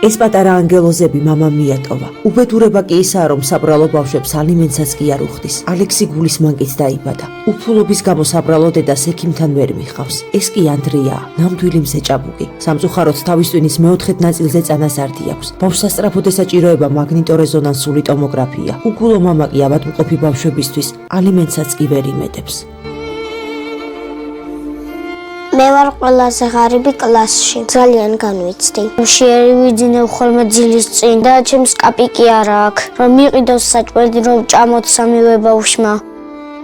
ეს პატარა ანგელოზები მამა მიატოვა. უბედურება კი ისაა, რომ საბრალო ბავშვებს ალიმენტსაც კი არ უხდის. ალექსი გულის მანკით დაიბადა. უფულობის გამო საბრალო დედას ექიმთან ვერ მიხავს. ეს კი ანდრიაა, ნამდვილი მზეჭაბუკი. სამწუხაროდ თავის ტვინის მეოთხედ ნაწილზე წანაზარდი აქვს. ბავშვს სასწრაფოდ ესაჭიროება მაგნიტორეზონანსული ტომოგრაფია. უგულო მამა კი ავადმყოფი ბავშვებისთვის ალიმენტსაც კი ვერ იმედებს. მე ვარ ყველაზე ღარიბი კლასში. ძალიან განვიცდი. მშიერი ვიძინებ ხოლმე ძილის წინ და ჩემს კაპიკი არ აქვს. რომ მიყიდოს საჭმელი, რომ ჭამოთ სამივე ბავშვმა.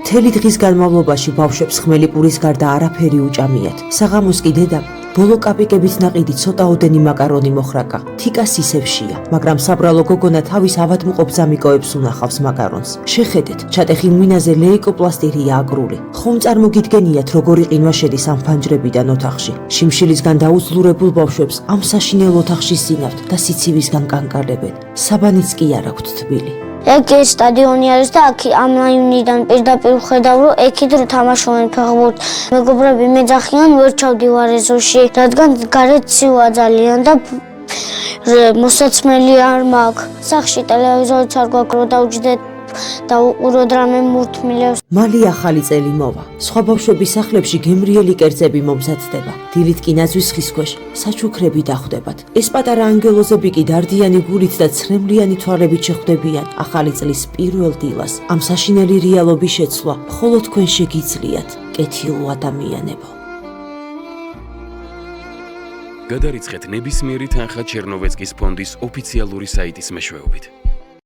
მთელი დღის განმავლობაში ბავშვებს ხმელი პურის გარდა არაფერი უჭამიათ. საღამოს კი დედამ ბოლო კაპიკებით ნაყიდი ცოტაოდენი მაკარონი მოხრაკა. თიკას ისევშია, მაგრამ საბრალო გოგონა თავის ავადმყოფ ძამიკოებს უნახავს მაკარონს. შეხედეთ, ჩატეხილ მინაზე ლეიკოპლასტირია აგრული. ხომ წარმოგიდგენიათ, როგორი ყინვა შედის ამ ფანჯრებიდან ოთახში. შიმშილისგან დაუძლურებულ ბავშვებს ამ საშინელ ოთახში ზინავთ და სიცივისგან კანკალებენ. საბანიც კი არ აქვთ თბილი. ეგ ეს სტადიონი არის და აქ ამ რაიონიდან პირდაპირ ვხედავ, რომ ეკით თამაშობენ ფეხბურთს. მეგობრები მეძახიან, ვერ ჩავდივარ ეზოში, რადგან გარეთ ცივა ძალიან და მოსაცმელი არ მაქვს. სახლში ტელევიზორიც არ გვაქვს, რომ დავჯდეთ და უყუროთ რამე მურთმილებს. მალე ახალი წელი მოვა. სხვა ბავშვების სახლებში გემრიელი კერძები მომზადდება. დილით კი ნაძვის ხის ქვეშ საჩუქრები დახვდებათ. ეს პატარა ანგელოზები კი დარდიანი გულით და ცრემლიანი თვალებით შეხვდებიან ახალი წლის პირველ დილას. ამ საშინელი რეალობის შეცვლა მხოლოდ თქვენ შეგიძლიათ, კეთილო ადამიანებო. გადარიცხეთ ნებისმიერი თანხა ჩერნოვეცკის ფონდის ოფიციალური საიტის მეშვეობით.